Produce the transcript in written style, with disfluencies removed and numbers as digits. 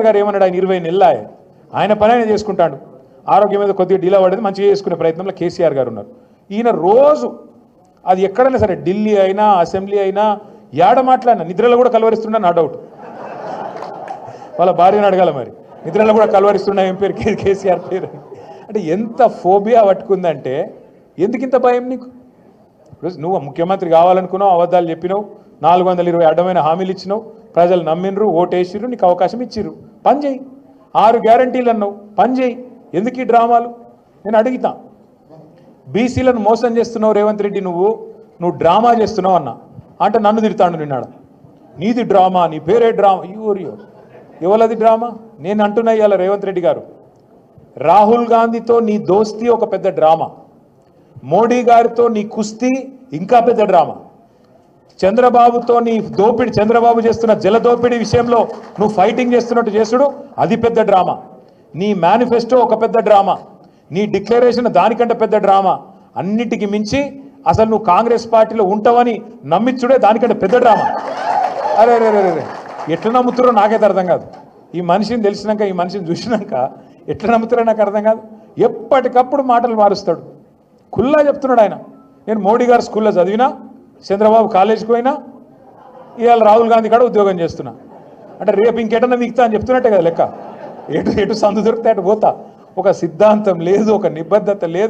గారు ఏమన్నాడు, ఆయన 20 నెలలు ఆయన పని ఆయన చేసుకుంటాడు. ఆరోగ్యం మీద కొద్దిగా డీలా పడేది, మంచిగా చేసుకునే ప్రయత్నంలో కేసీఆర్ గారు ఉన్నారు. ఈయన రోజు అది ఎక్కడైనా సరే, ఢిల్లీ అయినా అసెంబ్లీ అయినా ఏడ మాట్లాడినా నిద్రలో కూడా కలవరిస్తున్నా, నా డౌట్. వాళ్ళ భార్యను అడగాల మరి, నిద్రలో కూడా కలవరిస్తున్నా ఏం పేరు, కేసీఆర్ పేరు. అంటే ఎంత ఫోబియా పట్టుకుందంటే, ఎందుకు ఇంత భయం నీకు? నువ్వు ముఖ్యమంత్రి కావాలనుకున్నావు, అబద్ధాలు చెప్పినావు, 420 అడ్డమైన హామీలు ఇచ్చినావు, ప్రజలు నమ్మినరు, ఓటేసిర్రు, నీకు అవకాశం ఇచ్చిర్రు, పని చేయి. 6 గ్యారంటీలు అన్నావు, పని చేయి. ఎందుకు ఈ డ్రామాలు? నేను అడుగుతా. బీసీలను మోసం చేస్తున్నావు రేవంత్ రెడ్డి, నువ్వు డ్రామా చేస్తున్నావు అన్నా అంటే నన్ను తిడతాడు నిన్నాడు. నీది డ్రామా, నీ పేరే డ్రామా. ఎవరది డ్రామా? నేను అంటున్నా ఇవాళ రేవంత్ రెడ్డి గారు, రాహుల్ గాంధీతో నీ దోస్తీ ఒక పెద్ద డ్రామా, మోడీ గారితో నీ కుస్తీ ఇంకా పెద్ద డ్రామా, చంద్రబాబుతో నీ దోపిడి, చంద్రబాబు చేస్తున్న జలదోపిడి విషయంలో నువ్వు ఫైటింగ్ చేస్తున్నట్టు చేసుడు అది పెద్ద డ్రామా, నీ మేనిఫెస్టో ఒక పెద్ద డ్రామా, నీ డిక్లరేషన్ దానికంటే పెద్ద డ్రామా, అన్నిటికీ మించి అసలు నువ్వు కాంగ్రెస్ పార్టీలో ఉంటావని నమ్మించుడే దానికంటే పెద్ద డ్రామా. అరే రే రే రే ఎట్లా నమ్ముతారో నాకైతే అర్థం కాదు. ఈ మనిషిని తెలిసినాక, ఈ మనిషిని చూసినాక ఎట్లా నమ్ముతారో నాకు అర్థం కాదు. ఎప్పటికప్పుడు మాటలు మారుస్తాడు. కుల్లా చెప్తున్నాడు ఆయన, నేను మోడీ గారు స్కూల్లో చదివినా, చంద్రబాబు కాలేజీకి పోయినా, ఇవాళ రాహుల్ గాంధీ కాడ ఉద్యోగం చేస్తున్నా. అంటే రేపు ఇంకెటన్నా మిగతా అని చెప్తున్నట్టే కదా లెక్క. ఎటు సందు దొరికితే అటు పోతా. ఒక సిద్ధాంతం లేదు, ఒక నిబద్ధత లేదు.